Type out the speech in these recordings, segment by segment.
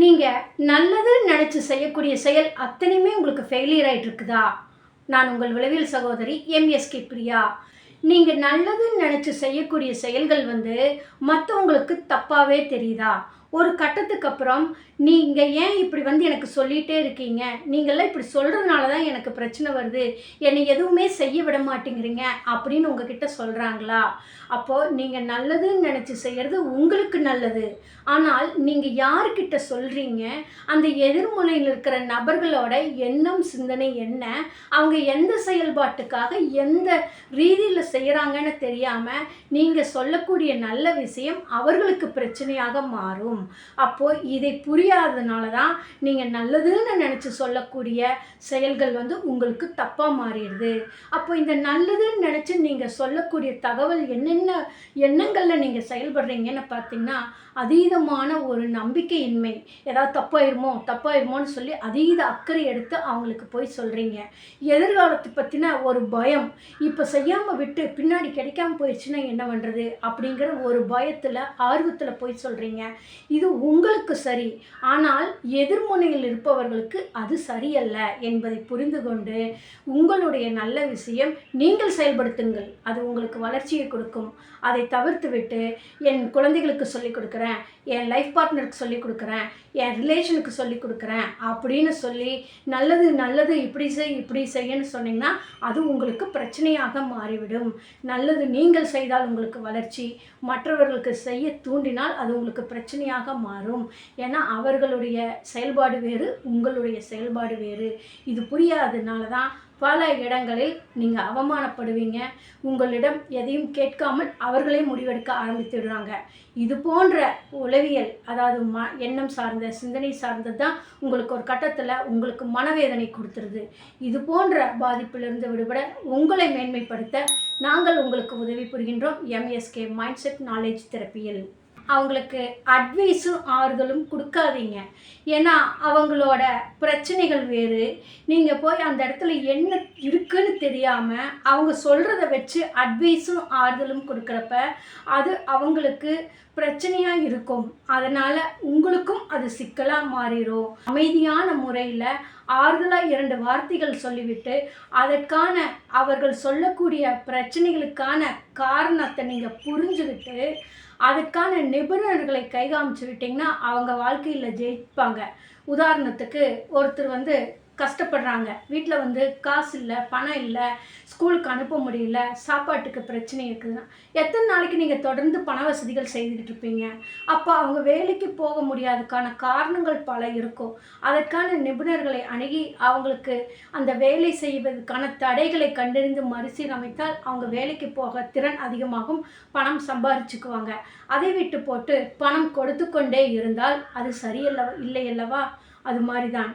நீங்கள் நல்லதுன்னு நினச்சி செய்யக்கூடிய செயல் அத்தனையுமே உங்களுக்கு ஃபெயிலியர் ஆகிட்டு இருக்குதா? நான் உங்கள் விளைவியல் சகோதரி எம்எஸ்கே பிரியா. நீங்கள் நல்லதுன்னு நினச்சி செய்யக்கூடிய செயல்கள் மற்றவங்களுக்கு தப்பாகவே தெரியுதா? ஒரு கட்டத்துக்கு அப்புறம் நீங்கள் ஏன் இப்படி எனக்கு சொல்லிகிட்டே இருக்கீங்க, நீங்கள்லாம் இப்படி சொல்கிறதுனால தான் எனக்கு பிரச்சனை வருது, என்னை எதுவுமே செய்ய விட மாட்டேங்கிறீங்க அப்படின்னு உங்ககிட்ட சொல்கிறாங்களா? அப்போது நீங்கள் நல்லதுன்னு நினச்சி செய்கிறது உங்களுக்கு நல்லது. ஆனால் நீங்கள் யார்கிட்ட சொல்கிறீங்க, அந்த எதிர்முனையில் இருக்கிற நபர்களோட எண்ணம் சிந்தனை என்ன, அவங்க எந்த செயல்பாட்டுக்காக எந்த ரீதியில் செய்கிறாங்கன்னு தெரியாமல் நீங்கள் சொல்லக்கூடிய நல்ல விஷயம் அவர்களுக்கு பிரச்சனையாக மாறும். அப்போது இதை புரியாததுனால தான் நீங்கள் நல்லதுன்னு நினச்சி சொல்லக்கூடிய செயல்கள் உங்களுக்கு தப்பாக மாறிடுது. அப்போ இந்த நல்லதுன்னு நினச்சி நீங்கள் சொல்லக்கூடிய தகவல் என்னென்ன எண்ணங்களில் நீங்கள் செயல்படுறீங்கன்னு பார்த்தீங்கன்னா, அதீதமான ஒரு நம்பிக்கையின்மை, ஏதாவது தப்பாயிருமோன்னு சொல்லி அதீத அக்கறை எடுத்து அவங்களுக்கு போய் சொல்கிறீங்க. எதிர்காலத்தை பற்றின ஒரு பயம், இப்போ செய்யாமல் விட்டு பின்னாடி கிடைக்காம போயிடுச்சுன்னா என்ன பண்ணுறது அப்படிங்கிற ஒரு பயத்தில் ஆர்வத்தில் போய் சொல்கிறீங்க. இது உங்களுக்கு சரி, ஆனால் எதிர்முனையில் இருப்பவர்களுக்கு அது சரியல்ல என்பதை புரிந்து கொண்டு உங்களுடைய நல்ல விஷயம் நீங்கள் செயல்படுத்துங்கள். அது உங்களுக்கு வளர்ச்சியை கொடுக்கும். அதை தவிர்த்து விட்டு என் குழந்தைகளுக்கு சொல்லிக் கொடுக்குறேன், என் லைஃப் பார்ட்னருக்கு சொல்லிக் கொடுக்குறேன், என் ரிலேஷனுக்கு சொல்லிக் கொடுக்குறேன் அப்படின்னு சொல்லி நல்லது இப்படி செய்யன்னு சொன்னீங்கன்னா அது உங்களுக்கு பிரச்சனையாக மாறிவிடும். நல்லது நீங்கள் செய்தால் உங்களுக்கு வளர்ச்சி, மற்றவர்களுக்கு செய்ய தூண்டினால் அது உங்களுக்கு பிரச்சனையாக மாறும். ஏன்னா அவர்களுடைய செயல்பாடு வேறு, உங்களுடைய செயல்பாடு வேறு. இது புரியாததுனால தான் பல இடங்களில் நீங்கள் அவமானப்படுவீங்க. உங்களிடம் எதையும் கேட்காமல் அவர்களே முடிவெடுக்க ஆரம்பித்துடுறாங்க. இது போன்ற உளவியல், அதாவது எண்ணம் சார்ந்த சிந்தனை சார்ந்தது தான் உங்களுக்கு ஒரு கட்டத்தில் உங்களுக்கு மனவேதனை கொடுத்துருது. இது போன்ற பாதிப்பிலிருந்து விடுபட உங்களை மேன்மைப்படுத்த நாங்கள் உங்களுக்கு உதவி புரிகின்றோம் எம்எஸ்கே மைண்ட் செட் நாலேஜ் தெரப்பியில். அவங்களுக்கு அட்வைஸும் ஆறுதலும் கொடுக்காதீங்க. ஏன்னா அவங்களோட பிரச்சனைகள் வேறு. நீங்கள் போய் அந்த இடத்துல என்ன இருக்குன்னு தெரியாமல் அவங்க சொல்கிறத வச்சு அட்வைஸும் ஆறுதலும் கொடுக்குறப்ப அது அவங்களுக்கு பிரச்சனையாக இருக்கும். அதனால் உங்களுக்கும் அது சிக்கலாக மாறிடும். அமைதியான முறையில் ஆறுதலாக 2 வார்த்தைகள் சொல்லிவிட்டு அதற்கான அவர்கள் சொல்லக்கூடிய பிரச்சனைகளுக்கான காரணத்தை நீங்கள் புரிஞ்சுக்கிட்டு அதுக்கான நிபுணர்களை கைகாமிச்சு விட்டிங்கன்னா அவங்க வாழ்க்கையில் ஜெயிப்பாங்க. உதாரணத்துக்கு ஒருத்தர் கஷ்டப்படுறாங்க, வீட்டில் காசு இல்லை, பணம் இல்லை, ஸ்கூலுக்கு அனுப்ப முடியல, சாப்பாட்டுக்கு பிரச்சனை இருக்குதுன்னா எத்தனை நாளைக்கு நீங்கள் தொடர்ந்து பண வசதிகள் செய்துக்கிட்டு இருப்பீங்க? அப்போ அவங்க வேலைக்கு போக முடியாததுக்கான காரணங்கள் பல இருக்கும். அதற்கான நிபுணர்களை அணுகி அவங்களுக்கு அந்த வேலை செய்வதற்கான தடைகளை கண்டறிந்து மறுசீரமைத்தால் அவங்க வேலைக்கு போக திறன் அதிகமாகும், பணம் சம்பாதிச்சுக்குவாங்க. அதை விட்டு போட்டு பணம் கொடுத்து கொண்டே இருந்தால் அது இல்லை அல்லவா? அது மாதிரி தான்.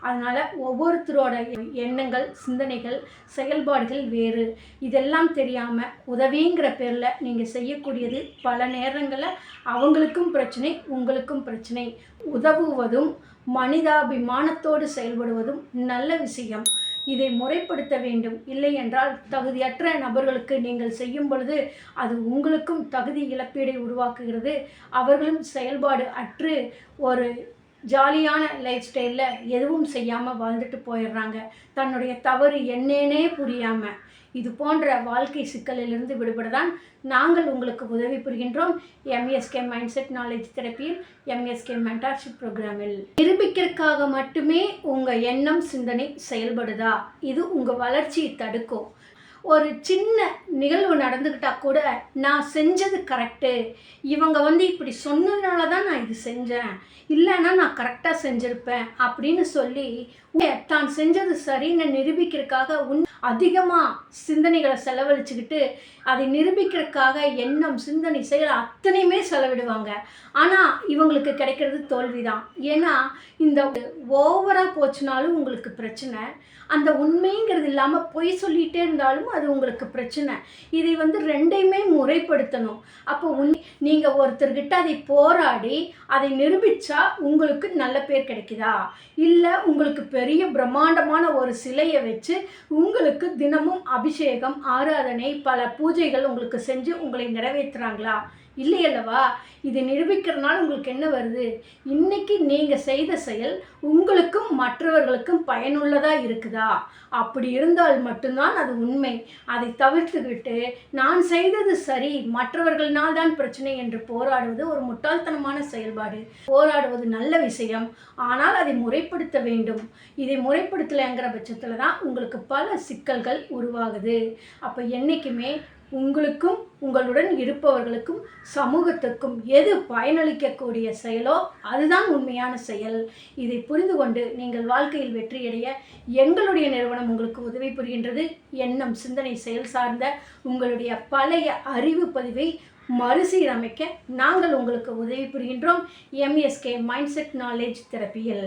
அதனால் ஒவ்வொருத்தரோட எண்ணங்கள், சிந்தனைகள், செயல்பாடுகள் வேறு. இதெல்லாம் தெரியாமல் உதவிங்கிற பேரில் நீங்கள் செய்யக்கூடியது பல நேரங்களில் அவங்களுக்கும் பிரச்சனை, உங்களுக்கும் பிரச்சனை. உதவுவதும் மனிதாபிமானத்தோடு செயல்படுவதும் நல்ல விஷயம். இதை முறைப்படுத்த வேண்டும். இல்லை என்றால் தகுதியற்ற நபர்களுக்கு நீங்கள் செய்யும் பொழுது அது உங்களுக்கும் தகுதி இழப்பீடை உருவாக்குகிறது. அவர்களும் செயல்பாடு அற்று ஒரு ஜாலியான லைஃப் ஸ்டைலில் எதுவும் செய்யாமல் வாழ்ந்துட்டு போயிடுறாங்க, தன்னுடைய தவறு என்னன்னே புரியாமல். இது போன்ற வாழ்க்கை சிக்கலிலிருந்து விடுபட தான் நாங்கள் உங்களுக்கு உதவி புரிகின்றோம் எம்எஸ்கே மைண்ட் செட் நாலேஜ் தெரப்பியில், எம்எஸ்கே மென்டார்ஷிப் ப்ரோக்ராமில். நிரூபிக்கிறதுக்காக மட்டுமே உங்கள் எண்ணம் சிந்தனை செயல்படுதா? இது உங்கள் வளர்ச்சியை தடுக்கும். ஒரு சின்ன நிகழ்வு நடந்துக்கிட்டால் கூட நான் செஞ்சது கரெக்டு, இவங்க இப்படி சொன்னதுனால தான் நான் இது செஞ்சேன், இல்லைன்னா நான் கரெக்டாக செஞ்சுருப்பேன் அப்படின்னு சொல்லி தான் செஞ்சது சரின்னு நிரூபிக்கிறதுக்காக அதிகமாக சிந்தனைகளை செலவழிச்சுக்கிட்டு அதை நிரூபிக்கிறதுக்காக எண்ணம் சிந்தனை செயல் அத்தனையுமே செலவிடுவாங்க. ஆனால் இவங்களுக்கு கிடைக்கிறது தோல்வி தான். ஏன்னா இந்த ஓவராக போச்சுனாலும் உங்களுக்கு பிரச்சனை, அந்த உண்மைங்கிறது இல்லாமல் பொய் சொல்லிகிட்டே இருந்தாலும் அது உங்களுக்கு பிரச்சனை. இதை 2யுமே முறைப்படுத்தணும். அப்போ நீங்கள் ஒருத்தர்கிட்ட அதை போராடி அதை நிரூபித்தா உங்களுக்கு நல்ல பேர் கிடைக்குதா? இல்லை உங்களுக்கு பெரிய பிரம்மாண்டமான ஒரு சிலையை வச்சு உங்களுக்கு தினமும் அபிஷேகம், ஆராதனை, பல பூஜைகள் உங்களுக்கு செஞ்சு உங்களை நிறைவேற்றுறாங்களா? இல்லையல்லவா? இது நிரூபிக்கிறனால உங்களுக்கு என்ன வருது? இன்னைக்கு நீங்க செய்த செயல் உங்களுக்கும் மற்றவர்களுக்கும் பயனுள்ளதா இருக்குதா? அப்படி இருந்தால் மட்டும்தான் அது உண்மை. அதை தவிர்த்துவிட்டு நான் செய்தது சரி, மற்றவர்கள்னால் தான் பிரச்சனை என்று போராடுவது ஒரு முட்டாள்தனமான செயல்பாடு. போராடுவது நல்ல விஷயம். ஆனால் அதை முறைப்படுத்த வேண்டும். இதை முறைப்படுத்தலைங்கிற பட்சத்தில் தான் உங்களுக்கு பல சிக்கல்கள் உருவாகுது. அப்போ என்னைக்குமே உங்களுக்கும் உங்களுடன் இருப்பவர்களுக்கும் சமூகத்துக்கும் எது பயனளிக்கக்கூடிய செயலோ அதுதான் உண்மையான செயல். இதை புரிந்து கொண்டு நீங்கள் வாழ்க்கையில் வெற்றியடைய எங்களுடைய நிறுவனம் உங்களுக்கு உதவி புரிகின்றது. எண்ணம், சிந்தனை, செயல் சார்ந்த உங்களுடைய பழைய அறிவு பதிவை மறுசீரமைக்க நாங்கள் உங்களுக்கு உதவி புரிகின்றோம். MSK mindset knowledge தெரப்பியில்.